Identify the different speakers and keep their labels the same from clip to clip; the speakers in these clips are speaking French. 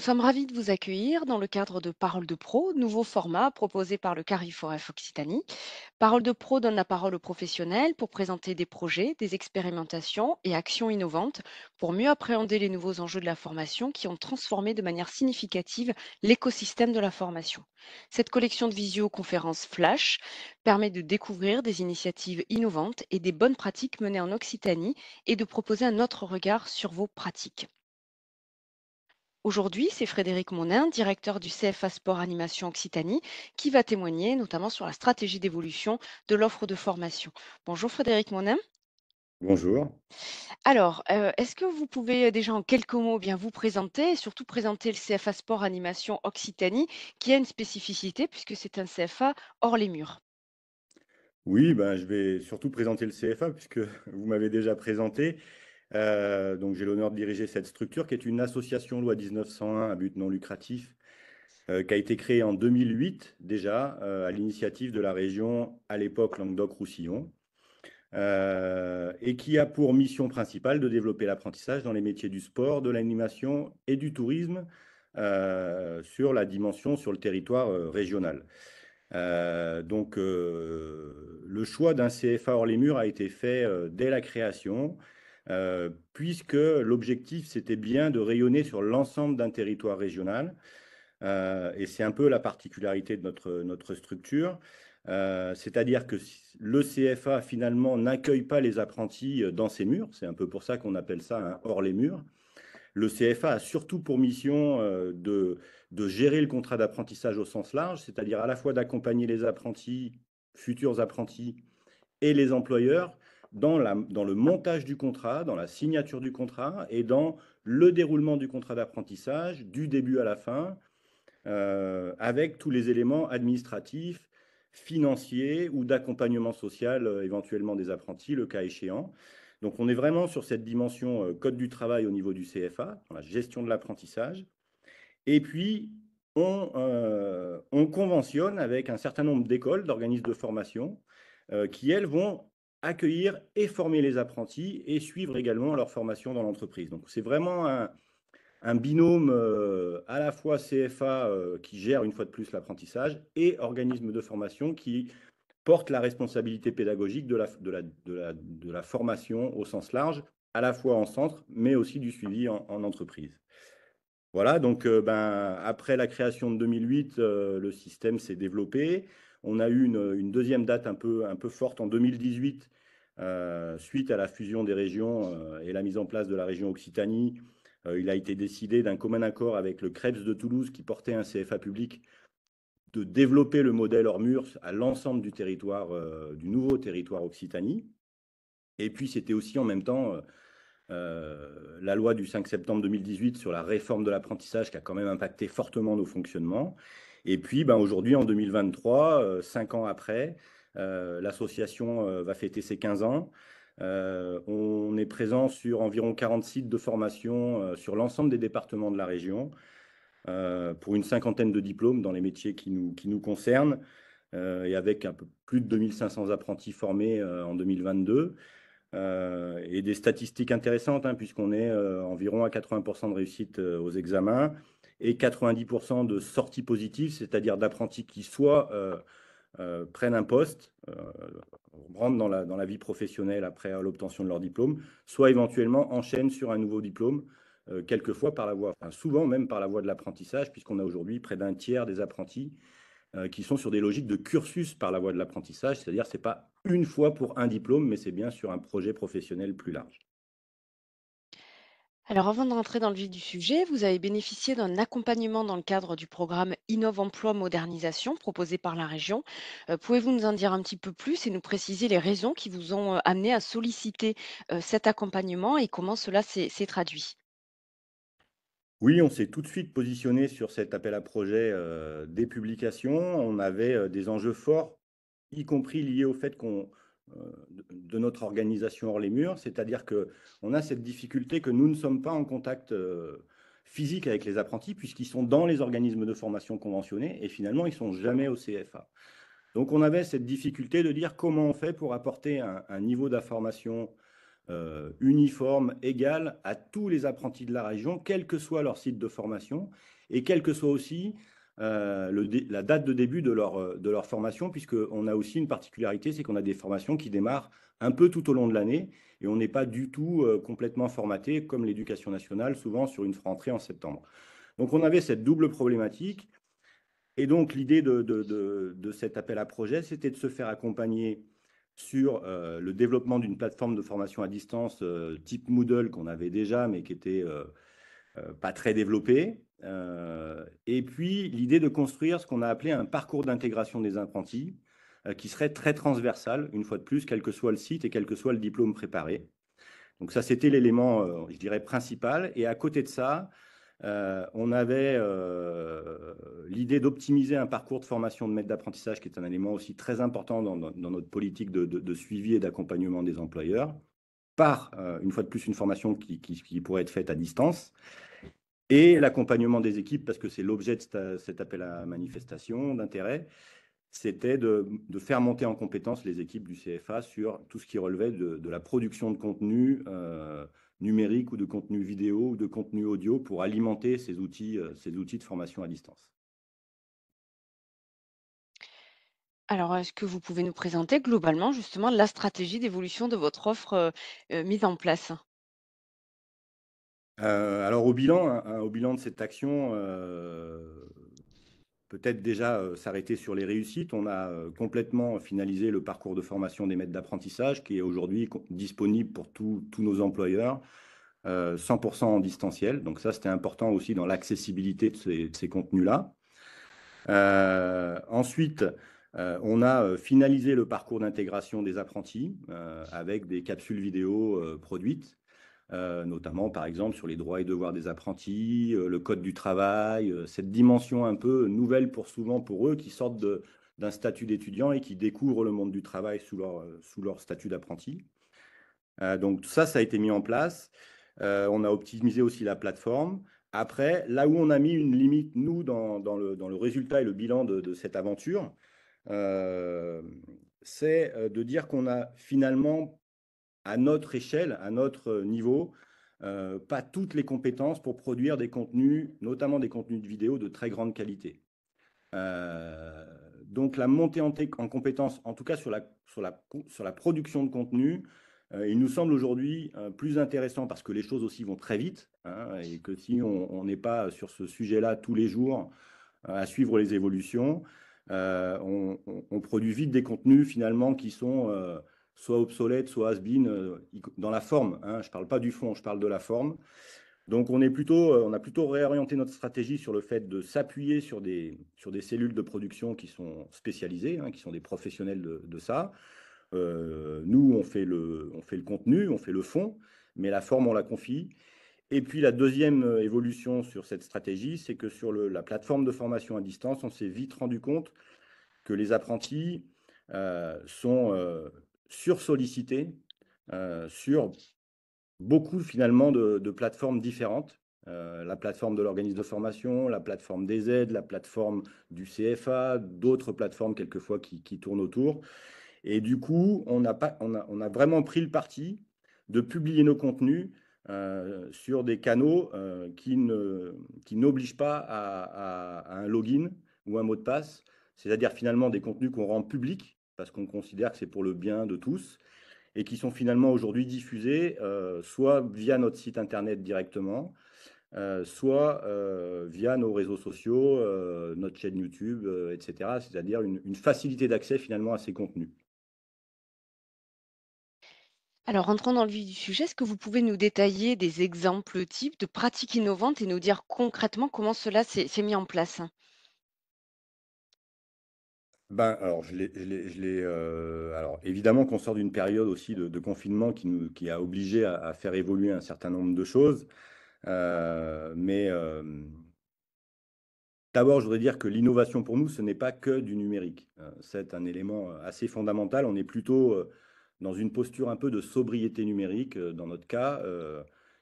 Speaker 1: sommes ravis de vous accueillir dans le cadre de Parole de Pro, nouveau format proposé par le Carrefour Occitanie. Parole de Pro donne la parole aux professionnels pour présenter des projets, des expérimentations et actions innovantes pour mieux appréhender les nouveaux enjeux de la formation qui ont transformé de manière significative l'écosystème de la formation. Cette collection de visioconférences flash permet de découvrir des initiatives innovantes et des bonnes pratiques menées en Occitanie et de proposer un autre regard sur vos pratiques. Aujourd'hui, c'est Frédéric Monin, directeur du CFA Sport Animation Occitanie, qui va témoigner notamment sur la stratégie d'évolution de l'offre de formation. Bonjour Frédéric Monin.
Speaker 2: Bonjour.
Speaker 1: Alors, est-ce que vous pouvez déjà en quelques mots bien vous présenter et surtout présenter le CFA Sport Animation Occitanie, qui a une spécificité puisque c'est un CFA hors les murs.
Speaker 2: Oui, ben, je vais surtout présenter le CFA puisque vous m'avez déjà présenté. Donc j'ai l'honneur de diriger cette structure qui est une association loi 1901 à but non lucratif, qui a été créée en 2008 déjà, à l'initiative de la région, à l'époque Languedoc-Roussillon, et qui a pour mission principale de développer l'apprentissage dans les métiers du sport, de l'animation et du tourisme, sur la dimension sur le territoire, régional. Le choix d'un CFA hors les murs a été fait dès la création, puisque l'objectif, c'était bien de rayonner sur l'ensemble d'un territoire régional. Et c'est un peu la particularité de notre structure. C'est-à-dire que le CFA, finalement, n'accueille pas les apprentis dans ses murs. C'est un peu pour ça qu'on appelle ça un hors les murs. Le CFA a surtout pour mission de gérer le contrat d'apprentissage au sens large, c'est-à-dire à la fois d'accompagner les apprentis, futurs apprentis et les employeurs dans le montage du contrat, dans la signature du contrat et dans le déroulement du contrat d'apprentissage du début à la fin, avec tous les éléments administratifs, financiers ou d'accompagnement social, éventuellement des apprentis, le cas échéant. Donc on est vraiment sur cette dimension code du travail au niveau du CFA, dans la gestion de l'apprentissage. Et puis, on conventionne avec un certain nombre d'écoles, d'organismes de formation, qui, elles, vont accueillir et former les apprentis et suivre également leur formation dans l'entreprise. Donc c'est vraiment un binôme à la fois CFA qui gère une fois de plus l'apprentissage et organisme de formation qui porte la responsabilité pédagogique de la formation au sens large, à la fois en centre, mais aussi du suivi en entreprise. Voilà, donc après la création de 2008, le système s'est développé. On a eu une deuxième date un peu forte en 2018, suite à la fusion des régions et la mise en place de la région Occitanie. Il a été décidé d'un commun accord avec le CREPS de Toulouse qui portait un CFA public de développer le modèle hors murs à l'ensemble du territoire, du nouveau territoire Occitanie. Et puis c'était aussi en même temps la loi du 5 septembre 2018 sur la réforme de l'apprentissage qui a quand même impacté fortement nos fonctionnements. Et puis aujourd'hui, en 2023, 5 ans après, l'association va fêter ses 15 ans. On est présent sur environ 40 sites de formation sur l'ensemble des départements de la région, pour une cinquantaine de diplômes dans les métiers qui nous concernent, et avec un peu plus de 2500 apprentis formés en 2022. Et des statistiques intéressantes, hein, puisqu'on est environ à 80% de réussite aux examens et 90% de sorties positives, c'est-à-dire d'apprentis qui soit prennent un poste, rentrent dans la vie professionnelle après l'obtention de leur diplôme, soit éventuellement enchaînent sur un nouveau diplôme, quelquefois par la voie, enfin souvent même par la voie de l'apprentissage, puisqu'on a aujourd'hui près d'un tiers des apprentis qui sont sur des logiques de cursus par la voie de l'apprentissage, c'est-à-dire c'est pas une fois pour un diplôme, mais c'est bien sur un projet professionnel plus large.
Speaker 1: Alors avant de rentrer dans le vif du sujet, vous avez bénéficié d'un accompagnement dans le cadre du programme Innove Emploi Modernisation proposé par la région. Pouvez-vous nous en dire un petit peu plus et nous préciser les raisons qui vous ont amené à solliciter cet accompagnement et comment cela s'est traduit?
Speaker 2: Oui, on s'est tout de suite positionné sur cet appel à projet des publications. On avait des enjeux forts, y compris liés au fait de notre organisation hors les murs, c'est-à-dire que on a cette difficulté que nous ne sommes pas en contact physique avec les apprentis puisqu'ils sont dans les organismes de formation conventionnés et finalement ils sont jamais au CFA. Donc on avait cette difficulté de dire comment on fait pour apporter un niveau d'information uniforme, égal à tous les apprentis de la région, quel que soit leur site de formation et quelle que soit aussi la date de début de leur formation, puisqu'on a aussi une particularité, c'est qu'on a des formations qui démarrent un peu tout au long de l'année et on n'est pas du tout complètement formaté comme l'éducation nationale, souvent sur une rentrée en septembre. Donc on avait cette double problématique. Et donc, l'idée de cet appel à projet, c'était de se faire accompagner sur le développement d'une plateforme de formation à distance type Moodle qu'on avait déjà, mais qui était pas très développée. Et puis, l'idée de construire ce qu'on a appelé un parcours d'intégration des apprentis, qui serait très transversal, une fois de plus, quel que soit le site et quel que soit le diplôme préparé. Donc ça, c'était l'élément, je dirais, principal. Et à côté de ça, on avait l'idée d'optimiser un parcours de formation de maître d'apprentissage, qui est un élément aussi très important dans notre politique de suivi et d'accompagnement des employeurs, par, une fois de plus, une formation qui pourrait être faite à distance, et l'accompagnement des équipes, parce que c'est l'objet de cet appel à manifestation d'intérêt, c'était de faire monter en compétence les équipes du CFA sur tout ce qui relevait de la production de contenu numérique ou de contenu vidéo ou de contenu audio pour alimenter ces outils de formation à distance.
Speaker 1: Alors, est-ce que vous pouvez nous présenter globalement justement la stratégie d'évolution de votre offre mise en place?
Speaker 2: Alors au bilan de cette action, peut-être déjà s'arrêter sur les réussites. On a complètement finalisé le parcours de formation des maîtres d'apprentissage qui est aujourd'hui disponible pour tous nos employeurs, 100% en distanciel. Donc ça, c'était important aussi dans l'accessibilité de ces contenus-là. Ensuite, on a finalisé le parcours d'intégration des apprentis avec des capsules vidéo produites, notamment par exemple sur les droits et devoirs des apprentis, le code du travail, cette dimension un peu nouvelle souvent pour eux qui sortent d'un statut d'étudiant et qui découvrent le monde du travail sous leur statut d'apprenti. Donc tout ça, ça a été mis en place. On a optimisé aussi la plateforme. Après, là où on a mis une limite, nous, dans le résultat et le bilan de cette aventure, euh, c'est de dire qu'on a finalement, à notre échelle, à notre niveau, pas toutes les compétences pour produire des contenus, notamment des contenus de vidéo de très grande qualité. Donc la montée en compétences, en tout cas sur la production de contenu, il nous semble aujourd'hui plus intéressant parce que les choses aussi vont très vite, hein, et que si on n'est pas sur ce sujet-là tous les jours à suivre les évolutions, on produit vite des contenus finalement qui sont soit obsolètes, soit has-been dans la forme, hein. Je ne parle pas du fond, je parle de la forme. Donc on a plutôt réorienté notre stratégie sur le fait de s'appuyer sur des cellules de production qui sont spécialisées, hein, qui sont des professionnels de ça. Nous, on fait le contenu, on fait le fond, mais la forme, on la confie. Et puis la deuxième évolution sur cette stratégie, c'est que sur la plateforme de formation à distance, on s'est vite rendu compte que les apprentis sont sursollicités sur beaucoup finalement de plateformes différentes. La plateforme de l'organisme de formation, la plateforme des aides, la plateforme du CFA, d'autres plateformes quelquefois qui tournent autour. Et du coup, on a vraiment pris le parti de publier nos contenus sur des canaux qui n'obligent pas à un login ou un mot de passe, c'est-à-dire finalement des contenus qu'on rend publics parce qu'on considère que c'est pour le bien de tous et qui sont finalement aujourd'hui diffusés soit via notre site internet directement, soit via nos réseaux sociaux, notre chaîne YouTube, etc. C'est-à-dire une facilité d'accès finalement à ces contenus.
Speaker 1: Alors, rentrons dans le vif du sujet, est-ce que vous pouvez nous détailler des exemples types de pratiques innovantes et nous dire concrètement comment cela s'est mis en place?
Speaker 2: Ben, alors, alors, évidemment qu'on sort d'une période aussi de confinement qui a obligé à faire évoluer un certain nombre de choses. Mais d'abord, je voudrais dire que l'innovation pour nous, ce n'est pas que du numérique. C'est un élément assez fondamental. On est plutôt dans une posture un peu de sobriété numérique, dans notre cas,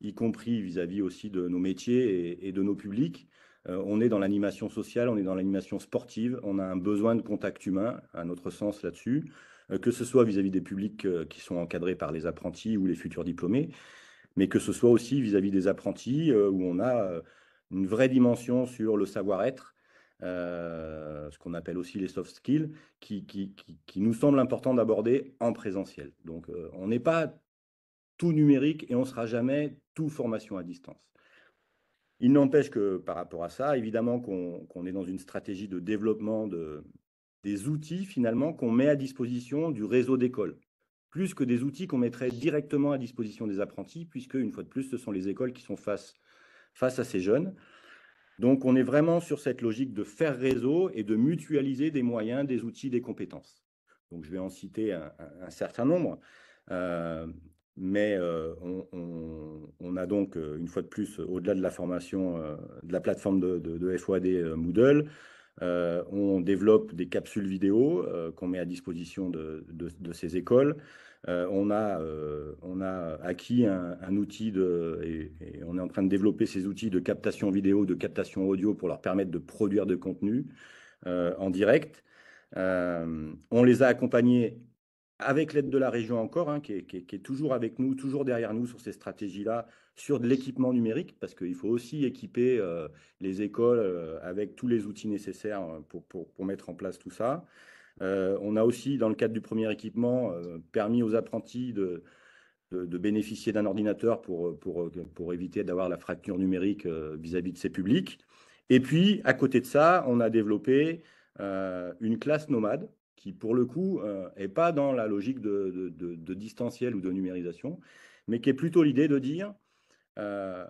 Speaker 2: y compris vis-à-vis aussi de nos métiers et de nos publics. On est dans l'animation sociale, on est dans l'animation sportive, on a un besoin de contact humain, à notre sens là-dessus. que ce soit vis-à-vis des publics qui sont encadrés par les apprentis ou les futurs diplômés, mais que ce soit aussi vis-à-vis des apprentis, où on a une vraie dimension sur le savoir-être, ce qu'on appelle aussi les soft skills, qui nous semble important d'aborder en présentiel. Donc, on n'est pas tout numérique et on ne sera jamais tout formation à distance. Il n'empêche que par rapport à ça, évidemment qu'on est dans une stratégie de développement des outils finalement qu'on met à disposition du réseau d'écoles, plus que des outils qu'on mettrait directement à disposition des apprentis, puisque, une fois de plus, ce sont les écoles qui sont face à ces jeunes. Donc, on est vraiment sur cette logique de faire réseau et de mutualiser des moyens, des outils, des compétences. Donc, je vais en citer un certain nombre. Euh, mais on a donc, une fois de plus, au-delà de la formation, de la plateforme de FOAD Moodle, on développe des capsules vidéo qu'on met à disposition de ces écoles. On a acquis un outil et on est en train de développer ces outils de captation vidéo, de captation audio pour leur permettre de produire de contenu en direct. On les a accompagnés avec l'aide de la région encore, hein, qui est toujours avec nous, toujours derrière nous sur ces stratégies-là, sur de l'équipement numérique, parce qu'il faut aussi équiper les écoles avec tous les outils nécessaires pour mettre en place tout ça. On a aussi, dans le cadre du premier équipement, permis aux apprentis de bénéficier d'un ordinateur pour éviter d'avoir la fracture numérique vis-à-vis de ces publics. Et puis, à côté de ça, on a développé une classe nomade qui, pour le coup, n'est pas dans la logique de distanciel ou de numérisation, mais qui est plutôt l'idée de dire, euh,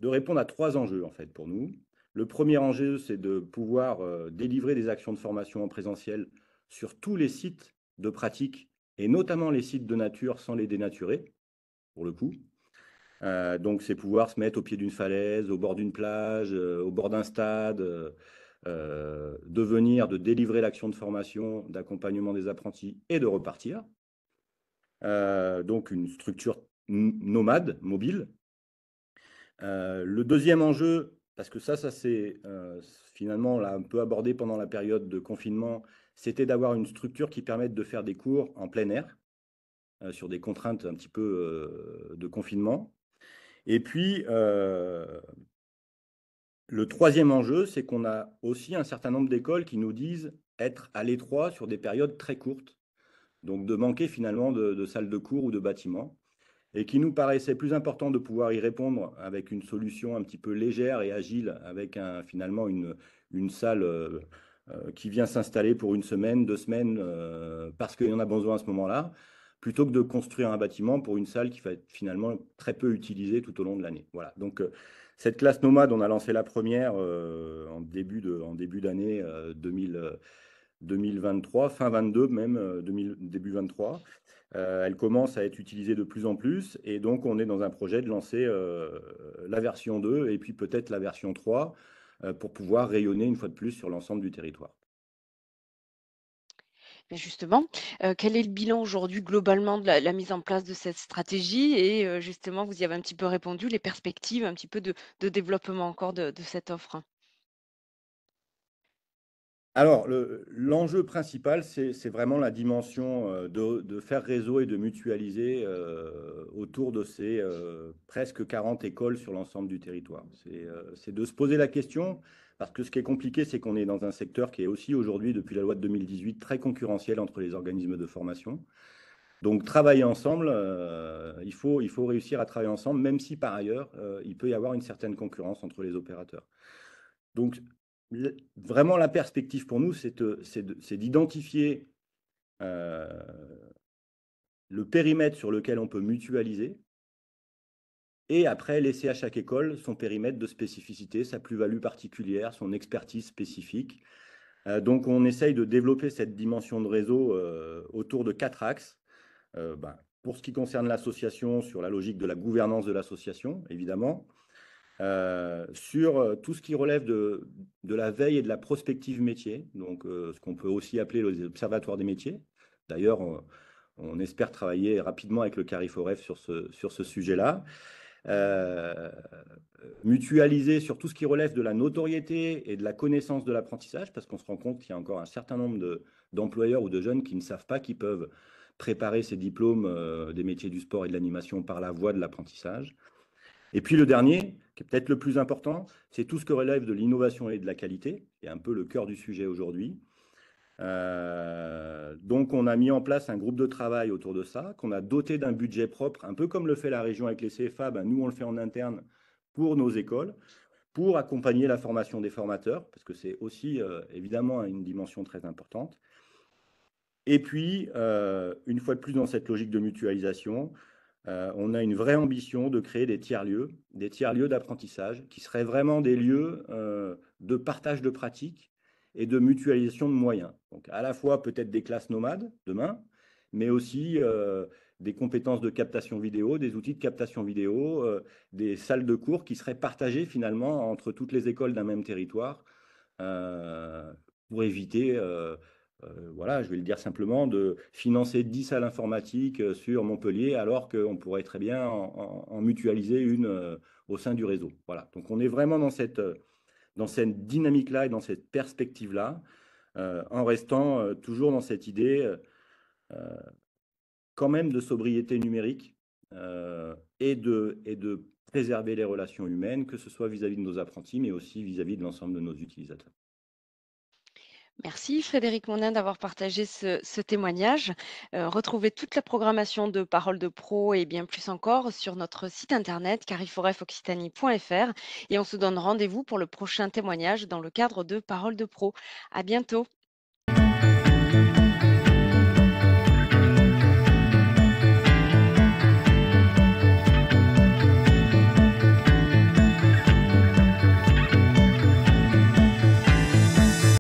Speaker 2: de répondre à trois enjeux, en fait, pour nous. Le premier enjeu, c'est de pouvoir délivrer des actions de formation en présentiel sur tous les sites de pratique, et notamment les sites de nature sans les dénaturer, pour le coup. Donc, c'est pouvoir se mettre au pied d'une falaise, au bord d'une plage, au bord d'un stade, de venir, de délivrer l'action de formation, d'accompagnement des apprentis et de repartir. Donc, une structure nomade, mobile. Le deuxième enjeu, parce que ça c'est finalement, on l'a un peu abordé pendant la période de confinement, c'était d'avoir une structure qui permette de faire des cours en plein air, sur des contraintes un petit peu de confinement. Et puis, le troisième enjeu, c'est qu'on a aussi un certain nombre d'écoles qui nous disent être à l'étroit sur des périodes très courtes, donc de manquer finalement de salles de cours ou de bâtiments, et qui nous paraissait plus important de pouvoir y répondre avec une solution un petit peu légère et agile, avec finalement une salle qui vient s'installer pour une semaine, 2 semaines, parce qu'il y en a besoin à ce moment-là, plutôt que de construire un bâtiment pour une salle qui va être finalement très peu utilisée tout au long de l'année. Voilà. Donc, cette classe nomade, on a lancé la première en début d'année 2023, fin 22 même, début 23. Elle commence à être utilisée de plus en plus et donc on est dans un projet de lancer la version 2 et puis peut-être la version 3 pour pouvoir rayonner une fois de plus sur l'ensemble du territoire.
Speaker 1: Mais justement, quel est le bilan aujourd'hui globalement de la mise en place de cette stratégie? Et justement, vous y avez un petit peu répondu, les perspectives un petit peu de développement encore de cette offre?
Speaker 2: Alors, l'enjeu principal, c'est vraiment la dimension de faire réseau et de mutualiser autour de ces presque 40 écoles sur l'ensemble du territoire. C'est de se poser la question, parce que ce qui est compliqué, c'est qu'on est dans un secteur qui est aussi aujourd'hui, depuis la loi de 2018, très concurrentiel entre les organismes de formation. Donc, travailler ensemble, il faut réussir à travailler ensemble, même si par ailleurs, il peut y avoir une certaine concurrence entre les opérateurs. Donc, vraiment, la perspective pour nous, c'est d'identifier euh, le périmètre sur lequel on peut mutualiser et après laisser à chaque école son périmètre de spécificité, sa plus-value particulière, son expertise spécifique. Donc, on essaye de développer cette dimension de réseau autour de 4 axes. Pour ce qui concerne l'association, sur la logique de la gouvernance de l'association, évidemment. Sur tout ce qui relève de la veille et de la prospective métier, donc ce qu'on peut aussi appeler les observatoires des métiers. D'ailleurs, on espère travailler rapidement avec le Cariforef sur ce sujet-là. heu, mutualiser sur tout ce qui relève de la notoriété et de la connaissance de l'apprentissage, parce qu'on se rend compte qu'il y a encore un certain nombre d'employeurs ou de jeunes qui ne savent pas qu'ils peuvent préparer ces diplômes, des métiers du sport et de l'animation par la voie de l'apprentissage. Et puis le dernier, qui est peut-être le plus important, c'est tout ce que relève de l'innovation et de la qualité, qui est un peu le cœur du sujet aujourd'hui. Donc on a mis en place un groupe de travail autour de ça, qu'on a doté d'un budget propre, un peu comme le fait la région avec les CFA, ben nous on le fait en interne pour nos écoles, pour accompagner la formation des formateurs, parce que c'est aussi évidemment une dimension très importante. Et puis, une fois de plus dans cette logique de mutualisation, on a une vraie ambition de créer des tiers-lieux d'apprentissage qui seraient vraiment des lieux, de partage de pratiques et de mutualisation de moyens. Donc à la fois peut-être des classes nomades demain, mais aussi, des compétences de captation vidéo, des outils de captation vidéo, des salles de cours qui seraient partagées finalement entre toutes les écoles d'un même territoire, heu, pour éviter, voilà, je vais le dire simplement, de financer 10 salles informatiques, sur Montpellier, alors qu'on pourrait très bien en mutualiser une, au sein du réseau. Voilà, donc on est vraiment dans cette dynamique-là et dans cette perspective-là, en restant, toujours dans cette idée, quand même de sobriété numérique, et de préserver les relations humaines, que ce soit vis-à-vis de nos apprentis, mais aussi vis-à-vis de l'ensemble de nos utilisateurs.
Speaker 1: Merci Frédéric Monin d'avoir partagé ce témoignage. Retrouvez toute la programmation de Parole de Pro et bien plus encore sur notre site internet cariforefoccitanie.fr et on se donne rendez-vous pour le prochain témoignage dans le cadre de Parole de Pro. À bientôt.